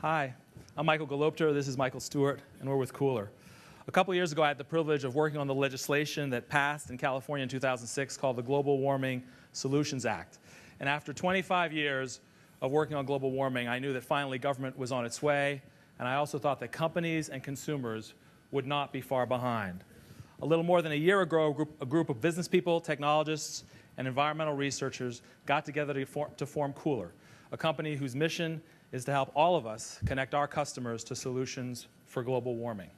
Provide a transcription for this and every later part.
Hi, I'm Michael Galopter. This is Michael Stewart, and we're with Cooler. A couple years ago, I had the privilege of working on the legislation that passed in California in 2006 called the Global Warming Solutions Act. And after 25 years of working on global warming, I knew that finally government was on its way, and I also thought that companies and consumers would not be far behind. A little more than a year ago, a group of business people, technologists, and environmental researchers got together to form Cooler, a company whose mission is to help all of us connect our customers to solutions for global warming.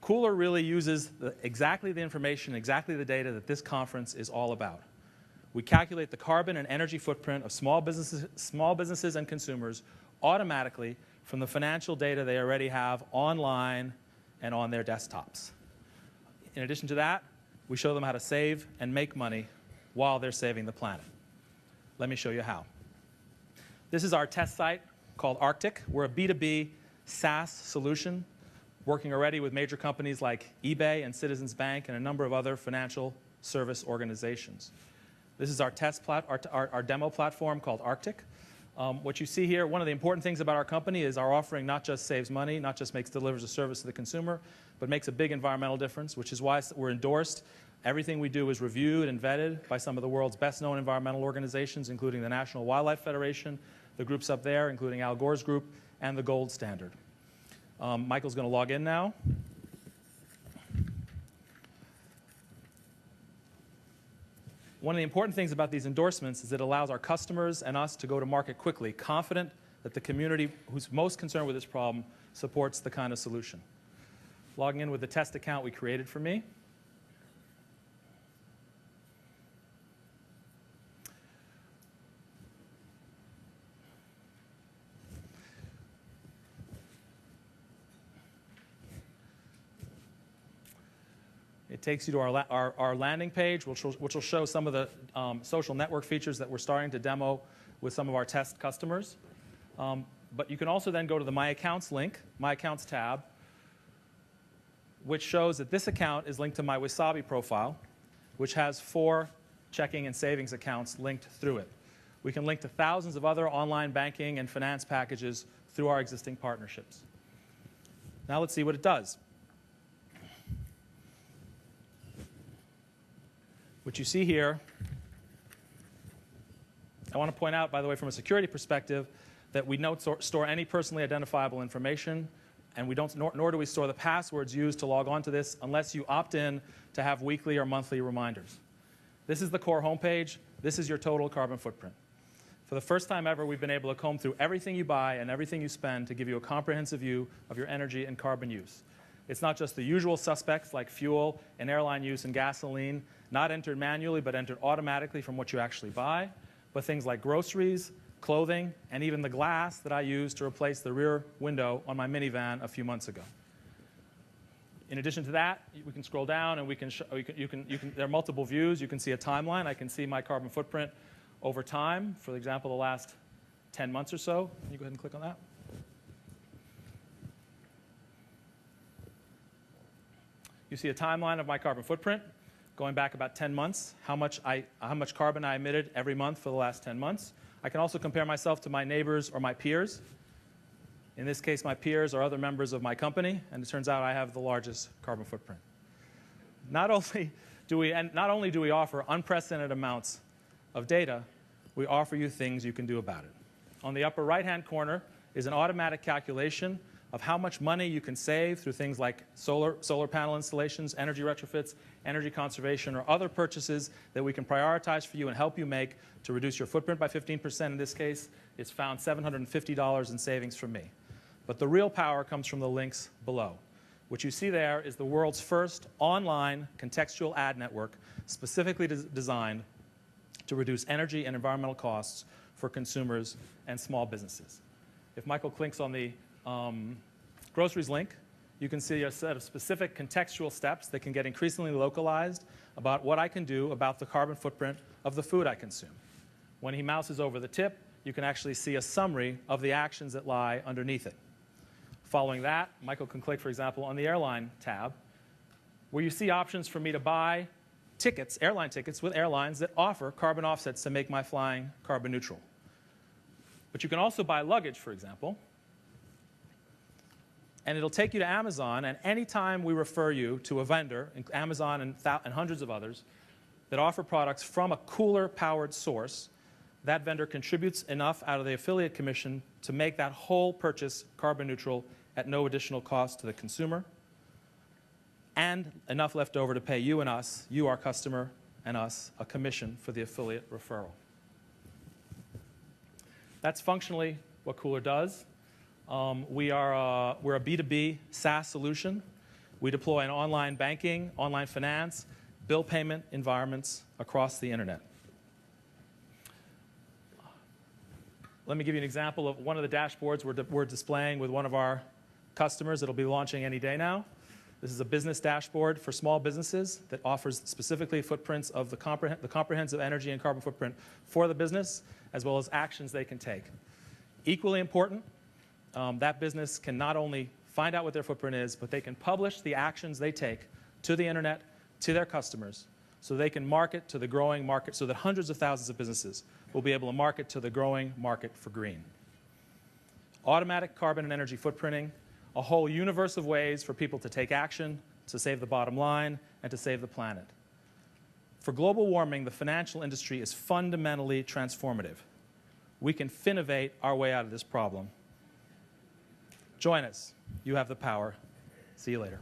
Cooler really uses exactly the information, exactly the data that this conference is all about. We calculate the carbon and energy footprint of small businesses and consumers automatically from the financial data they already have online and on their desktops. In addition to that, we show them how to save and make money while they're saving the planet. Let me show you how. This is our test site called Arctic. We're a B2B SaaS solution working already with major companies like eBay and Citizens Bank and a number of other financial service organizations. This is our our demo platform called Arctic. What you see here, one of the important things about our company is our offering not just saves money, not just delivers a service to the consumer, but makes a big environmental difference, which is why we're endorsed. Everything we do is reviewed and vetted by some of the world's best-known environmental organizations, including the National Wildlife Federation, the groups up there, including Al Gore's group, and the Gold Standard. Michael's going to log in now. One of the important things about these endorsements is it allows our customers and us to go to market quickly, confident that the community who's most concerned with this problem supports the kind of solution. Logging in with the test account we created for me. It takes you to our landing page, which will show some of the social network features that we're starting to demo with some of our test customers. But you can also then go to the My Accounts link, My Accounts tab, which shows that this account is linked to my Wasabi profile, which has 4 checking and savings accounts linked through it. We can link to thousands of other online banking and finance packages through our existing partnerships. Now let's see what it does. What you see here, I want to point out, by the way, from a security perspective, that we don't store any personally identifiable information, and we don't, nor do we store the passwords used to log on to this unless you opt in to have weekly or monthly reminders. This is the core homepage. This is your total carbon footprint. For the first time ever, we've been able to comb through everything you buy and everything you spend to give you a comprehensive view of your energy and carbon use. It's not just the usual suspects like fuel and airline use and gasoline, not entered manually but entered automatically from what you actually buy, but things like groceries, clothing, and even the glass that I used to replace the rear window on my minivan a few months ago. In addition to that, we can scroll down and there are multiple views. You can see a timeline. I can see my carbon footprint over time, for example, the last 10 months or so. Can you go ahead and click on that? You see a timeline of my carbon footprint going back about 10 months, how much carbon I emitted every month for the last 10 months. I can also compare myself to my neighbors or my peers. In this case, my peers are other members of my company, and it turns out I have the largest carbon footprint. Not only do we offer unprecedented amounts of data, we offer you things you can do about it. On the upper right-hand corner is an automatic calculation of how much money you can save through things like solar panel installations, energy retrofits, energy conservation, or other purchases that we can prioritize for you and help you make to reduce your footprint by 15%. In this case, it's found $750 in savings from me. But the real power comes from the links below. What you see there is the world's first online contextual ad network specifically designed to reduce energy and environmental costs for consumers and small businesses. If Michael clicks on the groceries link, you can see a set of specific contextual steps that can get increasingly localized about what I can do about the carbon footprint of the food I consume. When he mouses over the tip, you can actually see a summary of the actions that lie underneath it. Following that, Michael can click, for example, on the airline tab, where you see options for me to buy tickets, airline tickets with airlines that offer carbon offsets to make my flying carbon neutral. But you can also buy luggage, for example, And it'll take you to Amazon, and anytime we refer you to a vendor, Amazon and hundreds of others, that offer products from a cooler-powered source, that vendor contributes enough out of the affiliate commission to make that whole purchase carbon neutral at no additional cost to the consumer, and enough left over to pay you and us, you our customer, and us, a commission for the affiliate referral. That's functionally what Cooler does. We're a B2B SaaS solution. We deploy an online banking, online finance, bill payment environments across the internet. Let me give you an example of one of the dashboards we're displaying with one of our customers. It'll be launching any day now. This is a business dashboard for small businesses that offers specifically footprints of the comprehensive energy and carbon footprint for the business, as well as actions they can take. Equally important, that business can not only find out what their footprint is, but they can publish the actions they take to the internet, to their customers, so they can market to the growing market, so that hundreds of thousands of businesses will be able to market to the growing market for green. Automatic carbon and energy footprinting, a whole universe of ways for people to take action, to save the bottom line, and to save the planet. For global warming, the financial industry is fundamentally transformative. We can Finovate our way out of this problem. Join us. You have the power. See you later.